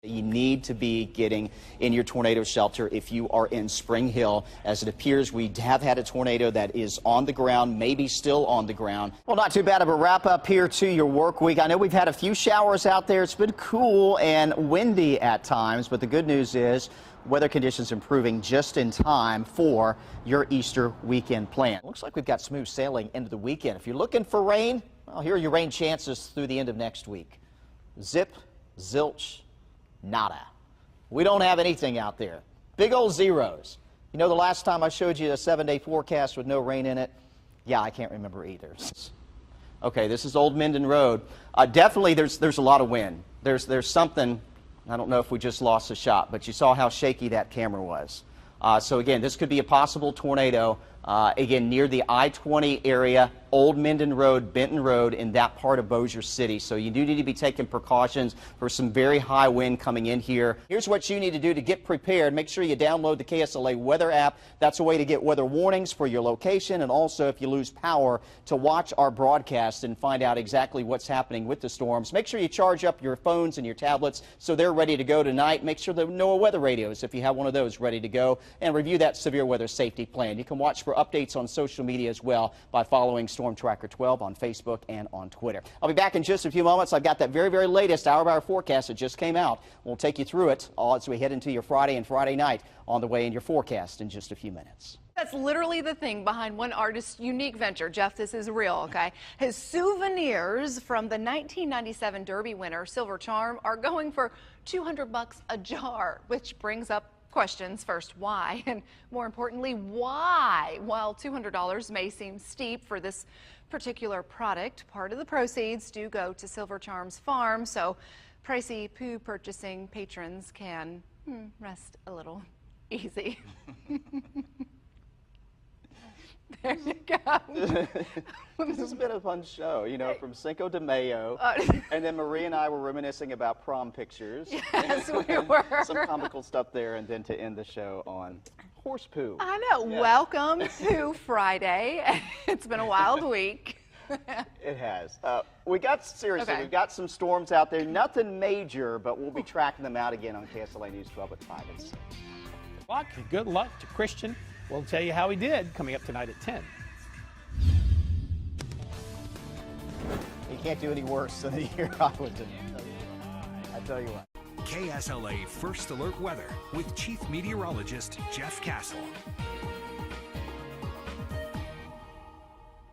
You need to be getting in your tornado shelter if you are in Spring Hill, as it appears we have had a tornado that is on the ground, maybe still on the ground. Well, not too bad of a wrap up here to your work week. I know we've had a few showers out there. It's been cool and windy at times, but the good news is weather conditions improving just in time for your Easter weekend plan. Looks like we've got smooth sailing into the weekend. If you're looking for rain, well, here are your rain chances through the end of next week. Zip, zilch, nada. We don't have anything out there. Big old zeros. You know, the last time I showed you a 7-day forecast with no rain in it? Yeah, I can't remember either. Okay, this is Old Minden Road. Definitely there's a lot of wind. There's something, I don't know if we just lost a shot, but you saw how shaky that camera was. So again, this could be a possible tornado, again, near the I-20 area, Old Minden Road, Benton Road, in that part of Bossier City. So you do need to be taking precautions for some very high wind coming in here. Here's what you need to do to get prepared. Make sure you download the KSLA weather app. That's a way to get weather warnings for your location, and also if you lose power, to watch our broadcast and find out exactly what's happening with the storms. Make sure you charge up your phones and your tablets so they're ready to go tonight. Make sure the NOAA weather radios, if you have one of those, ready to go, and review that severe weather safety plan. You can watch for updates on social media as well by following Storm Tracker 12 on Facebook and on Twitter. I'll be back in just a few moments. I've got that very latest hour-by-hour forecast that just came out. We'll take you through it all as we head into your Friday and Friday night on the way in your forecast in just a few minutes. That's literally the thing behind one artist's unique venture. Jeff, this is real, okay? His souvenirs from the 1997 Derby winner, Silver Charm, are going for $200 a jar, which brings up questions. First, why? And more importantly, why? While $200 may seem steep for this particular product, part of the proceeds do go to Silver Charm's farm, so pricey poo purchasing patrons can rest a little easy. There you go. This has been a fun show, you know, from Cinco de Mayo, and then Marie and I were reminiscing about prom pictures. Yes, we were. Some comical stuff there, and then to end the show on horse poo. I know. Yeah. Welcome to Friday. It's been a wild week. It has. We've got some storms out there. Nothing major, but we'll be tracking them out again on KSLA News 12 at 5 and 6. Good luck to Christian. We'll tell you how he did coming up tonight at 10. He can't do any worse than here I would do. I tell you what. KSLA First Alert Weather with Chief Meteorologist Jeff Castle.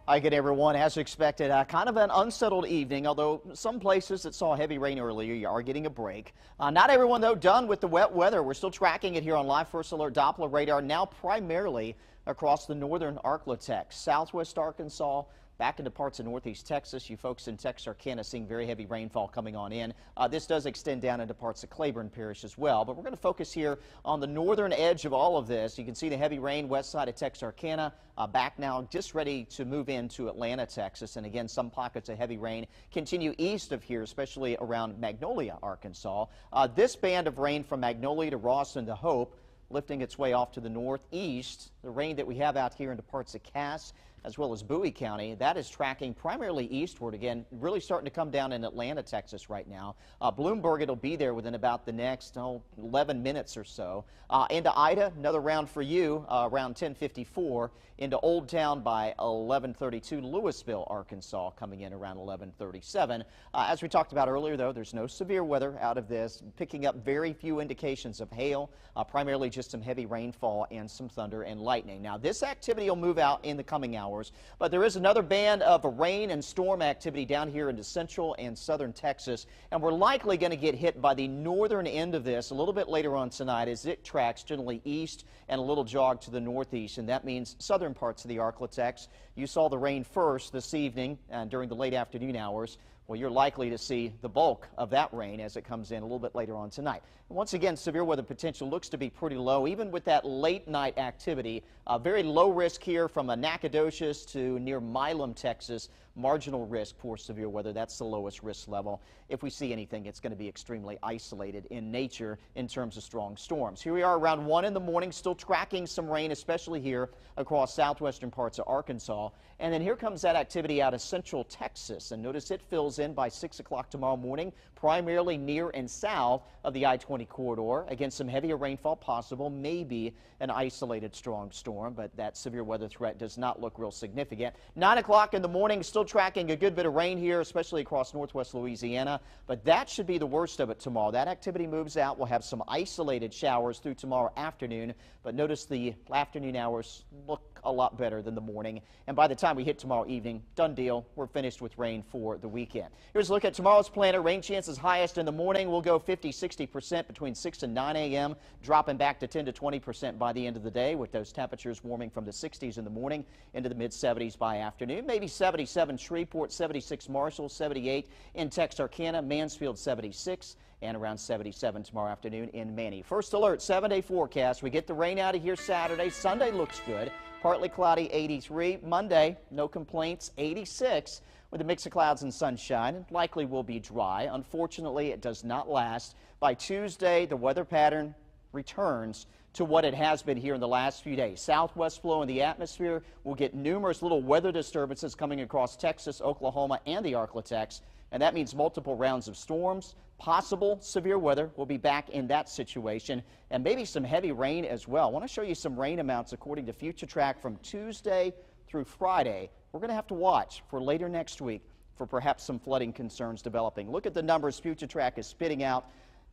Hi again, everyone. As expected, kind of an unsettled evening, although some places that saw heavy rain earlier are getting a break. Not everyone, though, done with the wet weather. We're still tracking it here on Live First Alert Doppler radar, now primarily across the northern Arklatex, southwest Arkansas, back into parts of northeast Texas. You folks in Texarkana seeing very heavy rainfall coming on in. This does extend down into parts of Claiborne Parish as well, but we're going to focus here on the northern edge of all of this. You can see the heavy rain west side of Texarkana, back now just ready to move into Atlanta, Texas, and again some pockets of heavy rain continue east of here, especially around Magnolia, Arkansas. This band of rain from Magnolia to Rawson to Hope lifting its way off to the northeast. The rain that we have out here into parts of Cass as well as Bowie County, that is tracking primarily eastward. Again, really starting to come down in Atlanta, Texas right now. Bloomberg, it'll be there within about the next 11 minutes or so. Into Ida, another round for you, around 10:54. Into Old Town by 11:32. Louisville, Arkansas, coming in around 11:37. As we talked about earlier, though, there's no severe weather out of this. Picking up very few indications of hail, primarily just some heavy rainfall and some thunder and lightning. Now, this activity will move out in the coming hours, but there is another band of rain and storm activity down here into central and southern Texas, and we're likely going to get hit by the northern end of this a little bit later on tonight as it tracks generally east and a little jog to the northeast, and that means southern parts of the Arklatex. You saw the rain first this evening and during the late afternoon hours. Well, you're likely to see the bulk of that rain as it comes in a little bit later on tonight. And once again, severe weather potential looks to be pretty low, even with that late night activity. Very low risk here from Nacogdoches to near Milam, Texas, marginal risk for severe weather. That's the lowest risk level. If we see anything, it's going to be extremely isolated in nature in terms of strong storms. Here we are around 1 in the morning, still tracking some rain, especially here across southwestern parts of Arkansas. And then here comes that activity out of central Texas. And notice it fills in by 6 o'clock tomorrow morning, primarily near and south of the I-20 corridor. Again, some heavier rainfall possible, maybe an isolated strong storm, but that severe weather threat does not look real significant. 9 o'clock in the morning, still tracking a good bit of rain here, especially across northwest Louisiana, but that should be the worst of it tomorrow. That activity moves out. We'll have some isolated showers through tomorrow afternoon, but notice the afternoon hours look a lot better than the morning. And by the time we hit tomorrow evening, done deal, we're finished with rain for the weekend. Here's a look at tomorrow's planner. Rain chances highest in the morning. We'll go 50-60% between 6 and 9 a.m., dropping back to 10 to 20% by the end of the day, with those temperatures warming from the 60s in the morning into the mid-70s by afternoon. Maybe 77 Shreveport, 76 Marshall, 78 in Texarkana, Mansfield 76, and around 77 tomorrow afternoon in Manny. First alert, 7-day forecast. We get the rain out of here Saturday. Sunday looks good. Partly cloudy, 83. Monday, no complaints, 86 with a mix of clouds and sunshine. It likely will be dry. Unfortunately, it does not last. By Tuesday, the weather pattern returns to what it has been here in the last few days. Southwest flow in the atmosphere will get numerous little weather disturbances coming across Texas, Oklahoma, and the Arklatex, and that means multiple rounds of storms. Possible severe weather. We'll be back in that situation, and maybe some heavy rain as well. I want to show you some rain amounts according to Future Track from Tuesday through Friday. We're going to have to watch for later next week for perhaps some flooding concerns developing. Look at the numbers Future Track is spitting out.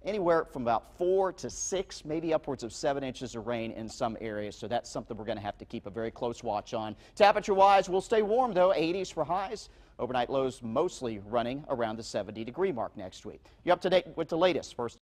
Anywhere from about 4 to 6, maybe upwards of 7 inches of rain in some areas. So that's something we're going to have to keep a very close watch on. Temperature-wise, we'll stay warm, though. 80s for highs. Overnight lows mostly running around the 70-degree mark next week. You're up to date with the latest. First